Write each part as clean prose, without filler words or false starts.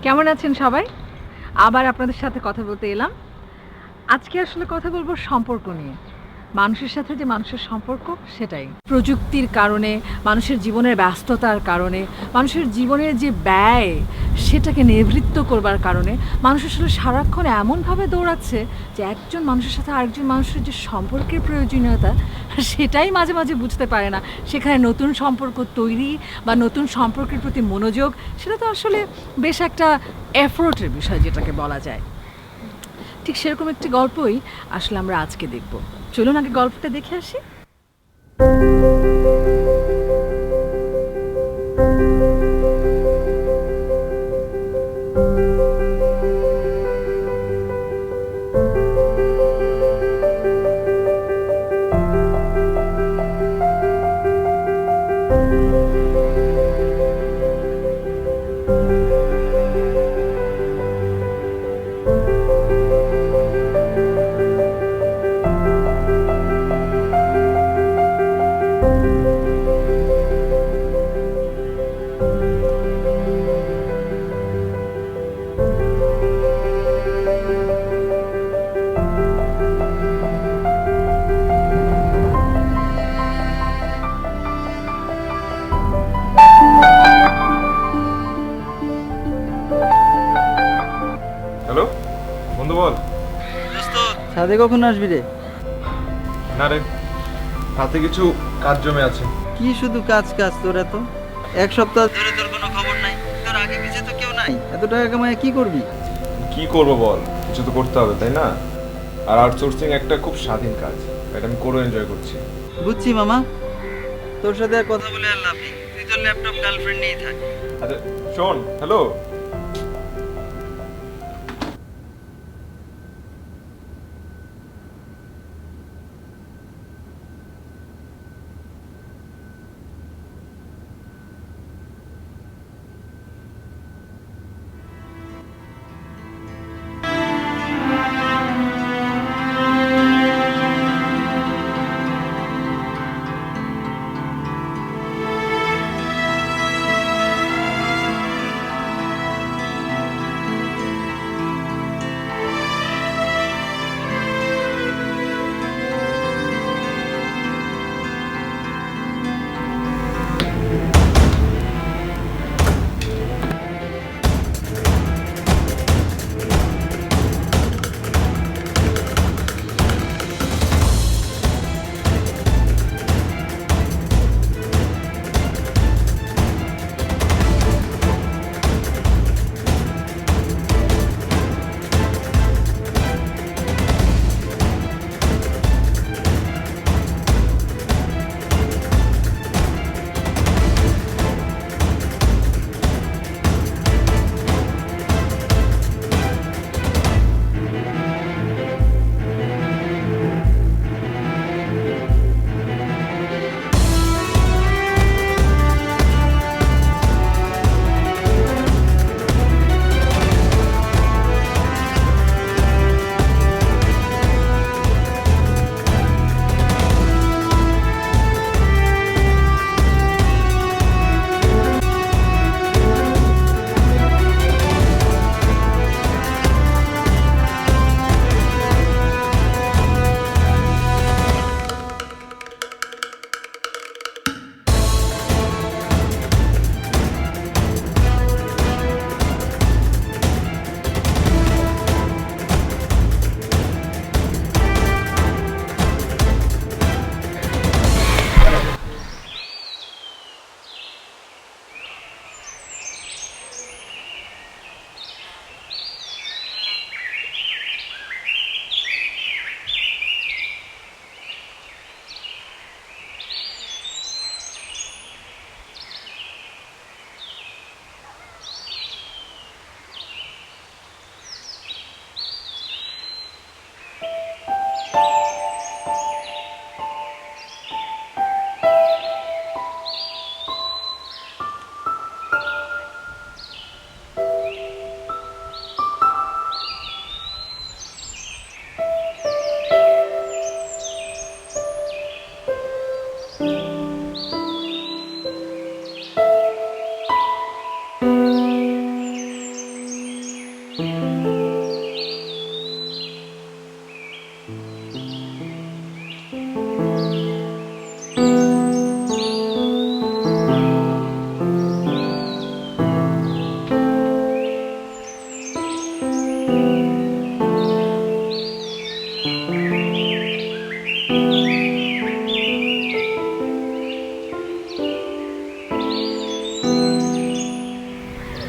কেমন আছেন সবাই? আবার আপনাদের সাথে কথা বলতে এলাম। আজকে আসলে কথা বলব সম্পর্ক নিয়ে। মানুষের সাথে যে মানুষের সম্পর্ক সেটাই। প্রযুক্তির কারণে, মানুষের জীবনের ব্যস্ততার কারণে, মানুষের জীবনের যে ব্যয় সেটাকে নিবৃত্ত করবার কারণে মানুষ আসলে সারাক্ষণ এমনভাবে দৌড়াচ্ছে যে একজন মানুষের সাথে আরেকজন মানুষের যে সম্পর্কের প্রয়োজনীয়তা সেটাই মাঝে, মাঝে বুঝতে পারে না। সেখানে নতুন সম্পর্ক তৈরি বা নতুন সম্পর্কের প্রতি মনোযোগ সেটা তো আসলে বেশ একটা এফোর্টের বিষয় যেটাকে বলা যায়। ঠিক সেরকম একটি গল্পই আসলে আমরা আজকে দেখব। চলুন আগে গল্পটা দেখে আসি। হ্যালো বন্ধু বল। দোস্ত ছাদে কখন আসবি রে? না রে, হাতে কিছু কাজ জমে আছে। কি শুধু কাজ কাজ তোর এত? এক সপ্তাহ ধরে তোর কোনো খবর নাই, তোর আগে পিছে তো কেউ নাই, এত টাকা কামায় কি করবি? কি করব বল, কিছু তো করতে হবে তাই না? আর আউটসোর্সিং একটা খুব স্বাধীন কাজ, এটা আমি করে এনজয় করছি। বুঝছি মামা, তোর সাথে আর কথা বলে আর লাভ নেই, তুই তোর ল্যাপটপ গার্লফ্রেন্ড নিয়েই থাক। আচ্ছা শোন, হ্যালো।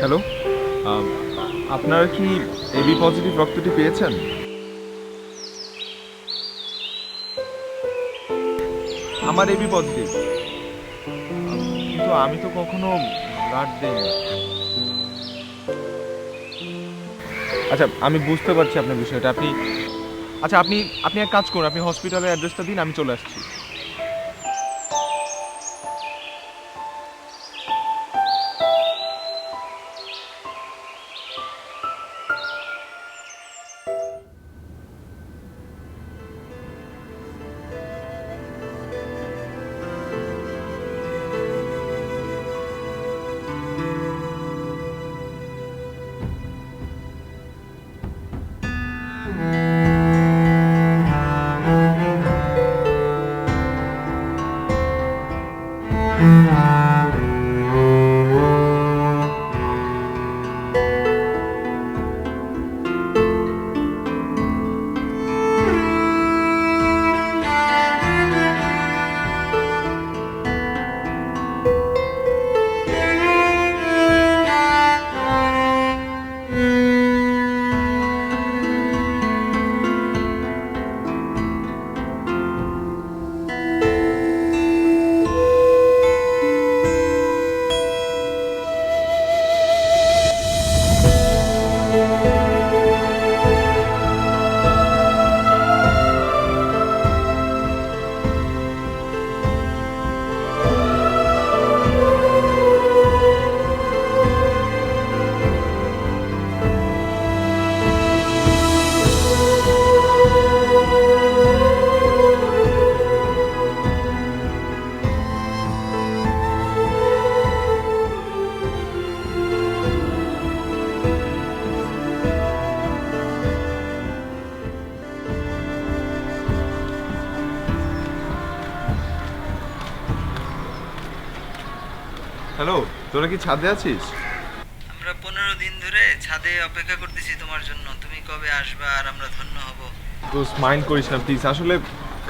হ্যালো, আপনারা কি এবি পজিটিভ রক্তটি পেয়েছেন? আমার এবি পজিটিভ, কিন্তু আমি তো কখনো ব্লাড দেইনি। আচ্ছা, আমি বুঝতে পারছি আপনার বিষয়টা। আপনি এক কাজ করুন, আপনি হসপিটালের অ্যাড্রেসটা দিন, আমি চলে আসছি। হ্যালো, তোরা কি ছাদে আছিস? আমরা 15 দিন ধরে ছাদে অপেক্ষা করতেছি তোমার জন্য। তুমি কবে আসবা আর আমরা ধন্য হব। দোস্ত, মাইন্ড করিস না প্লিজ। আসলে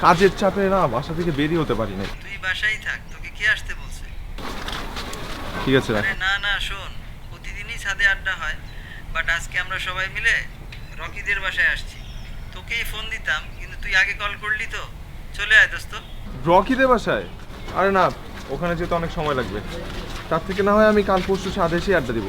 কাজের চাপে না বাসা থেকে বেরিয়ে হতে পারি না। তুই বাসায় থাক, তোকে কে আসতে বলছে? ঠিক আছে, রাখ। আরে না না, শোন, প্রতিদিনই ছাদে আড্ডা হয়, বাট আজকে আমরা সবাই মিলে রকিদের বাসায় আসছি। তোকেই ফোন দিতাম, কিন্তু তুই আগে কল করলি তো। চলে আয় দোস্ত। রকিদের বাসায়? আরে না, ওখানে যেতে অনেক সময় লাগবে। তার থেকে না হয় আমি কাল পরশু ছাদে এসে আড্ডা দিব।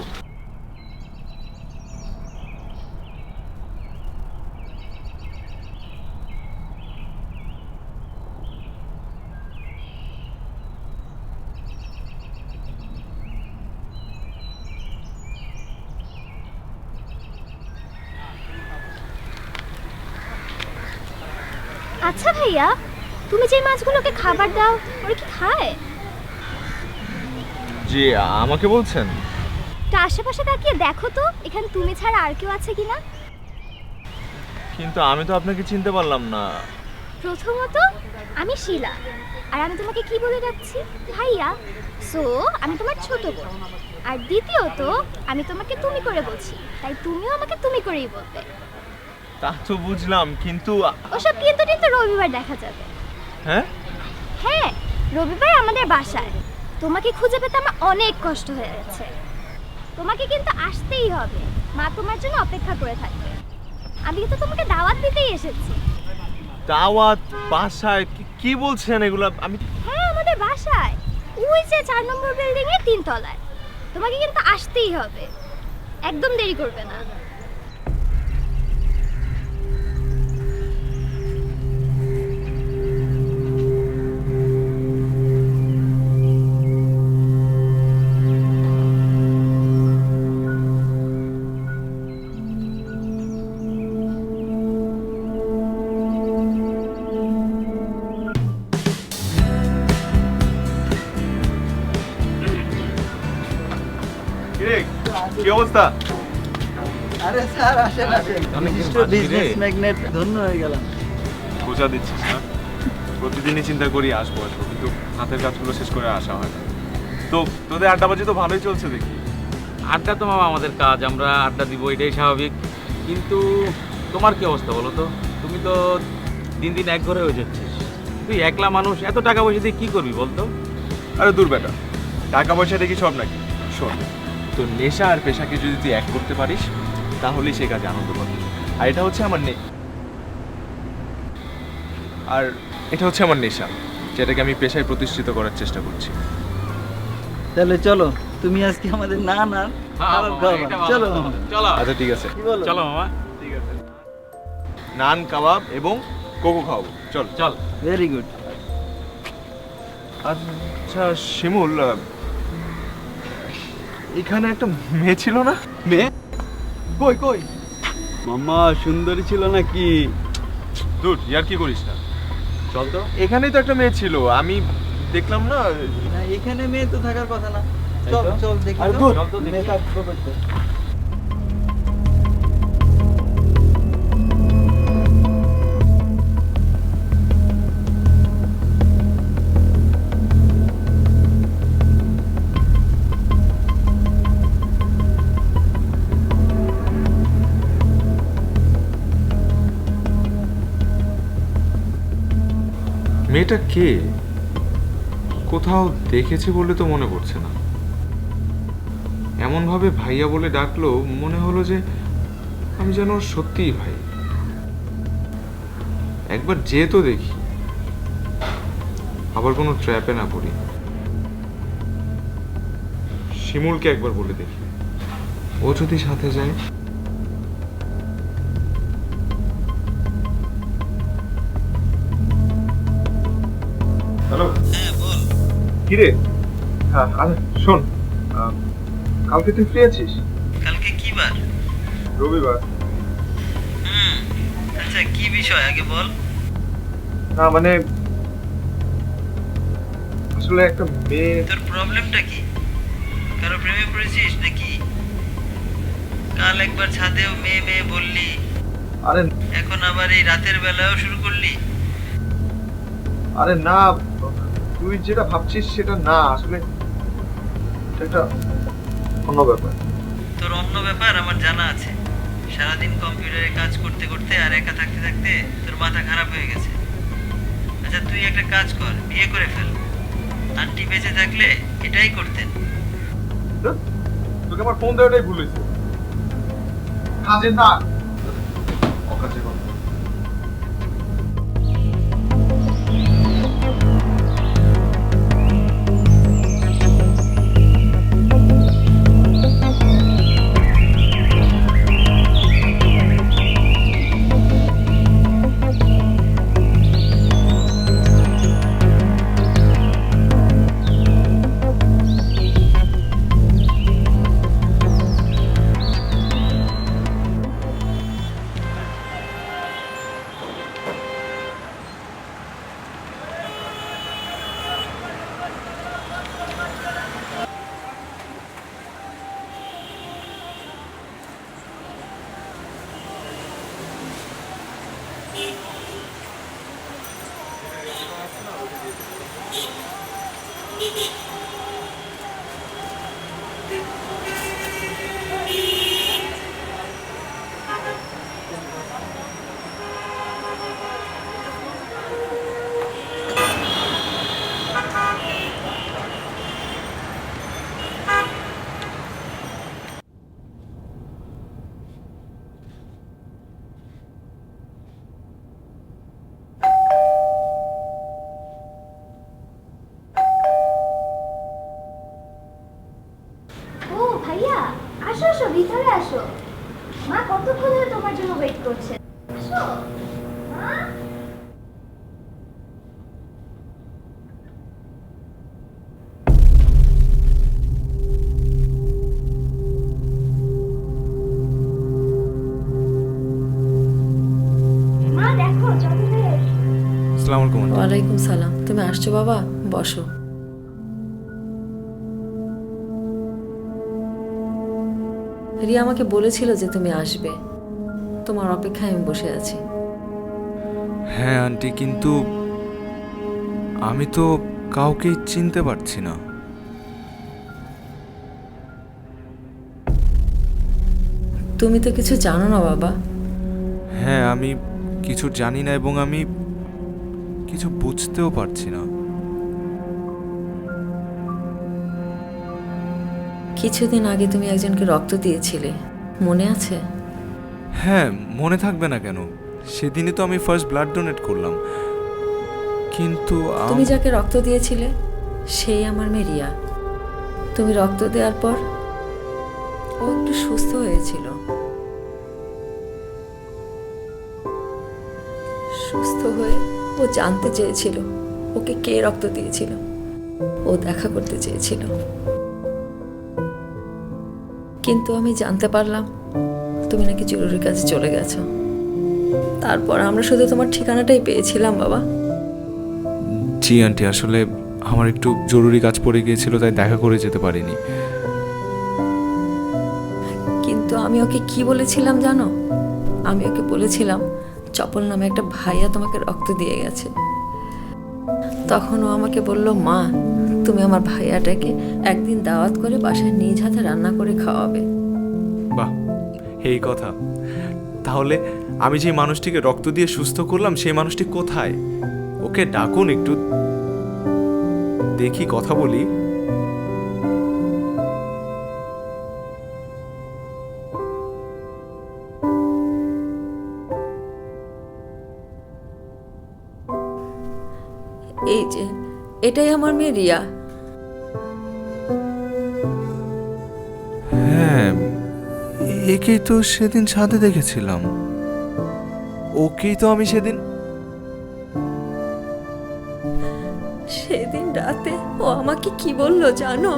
আচ্ছা ভাইয়া, তুমি যে মাছগুলোকে খাবার দাও ওরা কি খায়? জি, আমাকে বলছেন? তো আশেপাশে তাকিয়ে দেখো তো এখানে তুমি ছাড়া আর কেউ আছে কিনা। কিন্তু আমি তো আপনাকে চিনতে পারলাম না। প্রথমত আমি শিলা, আর আমি তোমাকে কি বলে ডাকছি? ভাইয়া। সো আমি তোমার ছোট বোন। আর দ্বিতীয়ত আমি তোমাকে তুমি করে বলছি, তাই তুমিও আমাকে তুমি করেই বলবে। তা তো বুঝলাম, কিন্তু ওসব কিন্তু কিন্তু রবিবার দেখা যাবে। হ্যাঁ হ্যাঁ, রবিবার আমাদের বাসায়। তোমাকে খুঁজে পেতে আমার অনেক কষ্ট হয়ে গেছে। তোমাকে কিন্তু আসতেই হবে, মা তোমার জন্য অপেক্ষা করে থাকবে। আমি কিন্তু তোমাকে দাওয়াত দিতেই এসেছি। দাওয়াত? বাসায়? কি বলছেন এগুলা? আমি হ্যাঁ, আমাদের বাসায়, ওই যে 4 নম্বর বিল্ডিং এর 3 তলায়। তোমাকে কিন্তু আসতেই হবে, একদম দেরি করবে না। কি অবস্থা? আরে স্যার, আসেন আসেন। বিজনেস ম্যাগনেট, ধন্য হয়ে গেলাম। বোঝা দিচ্ছিস না? প্রতিদিনই চিন্তা করি আসবো, কিন্তু হাতের কাজগুলো শেষ করে আসা হয় না। তো তোদের আড্ডাবাজি তো ভালোই চলছে দেখি। আড্ডা তো মামা আমাদের কাজ, আমরা আড্ডা দিব, এটাই স্বাভাবিক। কিন্তু তোমার কি অবস্থা বলো তো? তুমি তো দিন দিন এক ঘরে হয়ে যাচ্ছিস। তুই একলা মানুষ, এত টাকা পয়সা দিয়ে কি করবি বলতো? আরে দূর বেটা, টাকা পয়সা দেখি সব নাকি? শোন, তো নেশা আর পেশাকে যদি তুই এক করতে পারিস তাহলেই সে কাজে আনন্দ পাবি। আর এটা হচ্ছে আমার নেশা, যেটাকে আমি পেশায় প্রতিষ্ঠিত করার চেষ্টা করছি। তাহলে চলো, তুমি আজকে আমাদের না না খাবার খাওয়াবা। চলো মামা। চলো আচ্ছা ঠিক আছে, কি বলো? চলো মামা, ঠিক আছে, নান কাবাব এবং কোকো খাওয়াবো, চল। চল। Very good. আচ্ছা শিমুল, এখানে একটা মেয়ে ছিল না? মেয়ে কই কই? মামা সুন্দরী ছিল নাকি? দূর, ইয়ার কি করিস না, চল তো। এখানেই তো একটা মেয়ে ছিল, আমি দেখলাম না। না, এখানে মেয়ে তো থাকার কথা না। তাই চল তো? চল দেখি আর তো। দূর, চল তো দেখি। মেয়ে থাকবে করতে। মেয়েটা কে? কোথাও দেখেছি বলে তো মনে পড়ছে না। এমন ভাবে ভাইয়া বলে ডাকলো, মনে হলো যে আমি যেন ওর সত্যিই ভাই। একবার যেয়ে তো দেখি, আবার কোনো ট্র্যাপে না পড়ি। শিমুলকে একবার বলে দেখি, ও যদি সাথে যায়। হ্যালো, হ্যাঁ বল। কিরে? হ্যাঁ শোন, কালকে তুই ফ্রি আছিস? কালকে কি বার? রবিবার। আচ্ছা কি বিষয় আগে বল। না মানে আসলে একটা মেয়ে। তোর প্রবলেমটা কি? কারো প্রেমে পড়েছিস নাকি? কাল একবার ছাদেও মেয়ে মেয়ে বললি, আরে এখন আবার এই রাতের বেলাও শুরু করলি। আরে না, তুই যেটা ভাবছিস সেটা না, আসলে এটা একটা অন্য ব্যাপার। তোর অন্য ব্যাপার আমার জানা আছে। সারাদিন কম্পিউটারে কাজ করতে করতে আর একা থাকতে থাকতে তোর মাথা খারাপ হয়ে গেছে। আচ্ছা তুই একটা কাজ কর, বিয়ে করে ফেল। আন্টি বেঁচে থাকলে এটাই করতেন। তোকে আমার ফোন দেওয়াটাই ভুল হয়েছে। কাজে না, অকাজে কথা। ও ভাইয়া, আসো আসো ভিতরে আসো। মা কতক্ষণ ধরে তোমার জন্য ওয়েট করছে। আসো মা। মা দেখো চকলেট। আসসালামু আলাইকুম। ওয়ালাইকুম সালাম। তুমি আসছো বাবা? বসো। রিয়া আমাকে বলেছিল যে তুমি আসবে, তোমার অপেক্ষায় আমি বসে আছি। হ্যাঁ আন্টি, কিন্তু আমি তো কাউকেই চিনতে পারছি না। তুমি তো কিছু জানো না বাবা। হ্যাঁ, আমি কিছু জানি না এবং আমি কিছু বুঝতেও পারছি না। কিছুদিন আগে তুমি একজনকে রক্ত দিয়েছিলে, মনে আছে? হ্যাঁ, মনে থাকবে না কেন? সেদিনই তো আমি ফার্স্ট ব্লাড ডোনেট করলাম। কিন্তু তুমি যাকে রক্ত দিয়েছিলে সেই আমার মেয়ে রিয়া। তুমি রক্ত দেওয়ার পর ও একটু সুস্থ হয়েছিল। সুস্থ হয়ে ও জানতে চেয়েছিল ওকে কে রক্ত দিয়েছিল, ও দেখা করতে চেয়েছিল। কিন্তু আমি জানতে পারলাম তুমি নাকি জরুরি কাজে চলে গেছো। তারপর আমরা শুধু তোমার ঠিকানাটাই পেয়েছিলাম বাবা। জি আন্টি, আসলে আমার একটু জরুরি কাজ পড়ে গিয়েছিল, তাই দেখা করে যেতে পারিনি। কিন্তু আমি ওকে কি বলেছিলাম জানো? আমি ওকে বলেছিলাম চপল নামে একটা ভাইয়া তোমাকে রক্ত দিয়ে গেছে। তখন ও আমাকে বলল, মা তুমি আমার ভাইয়াটাকে একদিন দাওয়াত করে বাসায় নিজ হাতে রান্না করে খাওয়াবে। বাহ, এই কথা। তাহলে আমি যে মানুষটিকে রক্ত দিয়ে সুস্থ করলাম সেই মানুষটি কোথায়? ওকে ডাকুন, একটু দেখি, কথা বলি। এই যে এটাই আমার মেয়ে রিয়া। হ্যাঁ, একেই তো সেদিন ছাদে দেখেছিলাম। ওকেই তো আমি সেদিন রাতে ও আমাকে কি বললো জানো?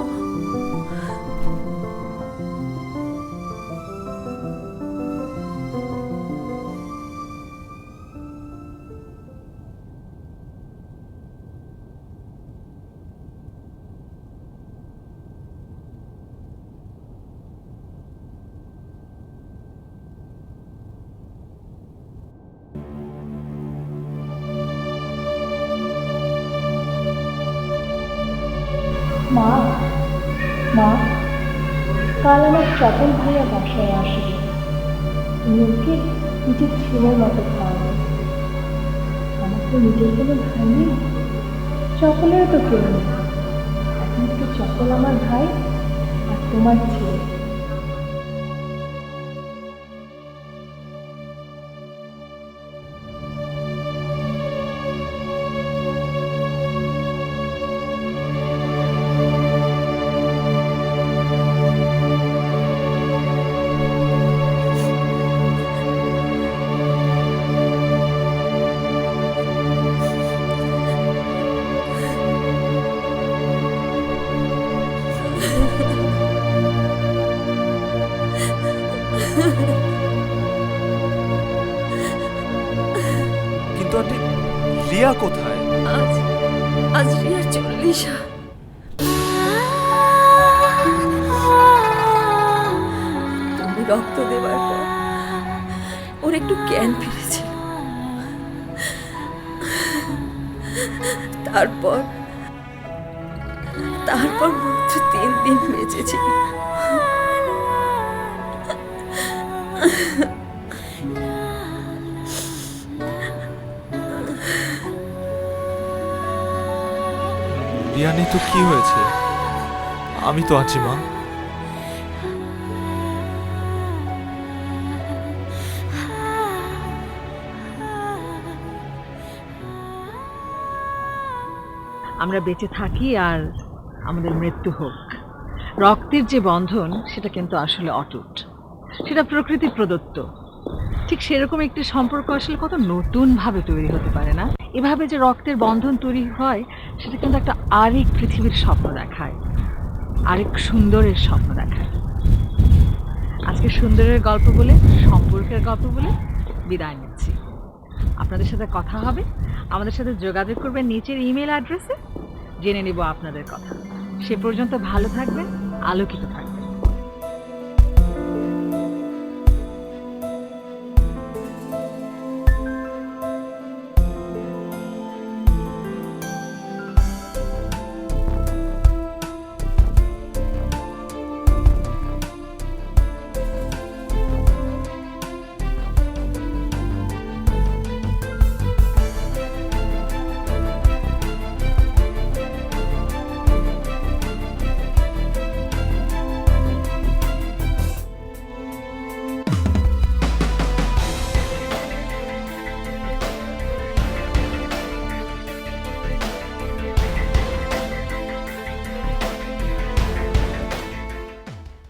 মা মা কাল আমার চপল ভাইয়া বাসায় আসবে, তুমি ওকে নিজের ছেলের মতো খাওয়াবে। আমার তো নিজের কোনো ভাই নেই, চপলেরও তো কেউ নেই। এখন তো চপল আমার ভাই আর তোমার ছেলে। কিন্তু আন্টি, রিয়া কোথায়? আজ রিয়ার 40। তুমি রক্ত দেবার পর ওর একটু জ্ঞান ফিরেছিল। তারপর মাত্র 3 দিন বেঁচেছিল। রিয়া নেই তো কি হয়েছে? আমি তো আছি মা। আমরা বেঁচে থাকি আর আমাদের মৃত্যু হোক, রক্তের যে বন্ধন সেটা কিন্তু আসলে অটুট, সেটা প্রকৃতি প্রদত্ত। ঠিক সেরকম একটি সম্পর্ক আসলে কত নতুনভাবে তৈরি হতে পারে না? এভাবে যে রক্তের বন্ধন তৈরি হয় সেটা কিন্তু একটা আরেক পৃথিবীর স্বপ্ন দেখায়, আরেক সুন্দরের স্বপ্ন দেখায়। আজকে সুন্দরের গল্প বলে, সম্পর্কের গল্প বলে বিদায় নিচ্ছি। আপনাদের সাথে কথা হবে, আমাদের সাথে যোগাযোগ করবেন নিচের ইমেল অ্যাড্রেসে, জেনে নিব আপনাদের কথা। সে পর্যন্ত ভালো থাকবেন, আলোকিত থাকবেন।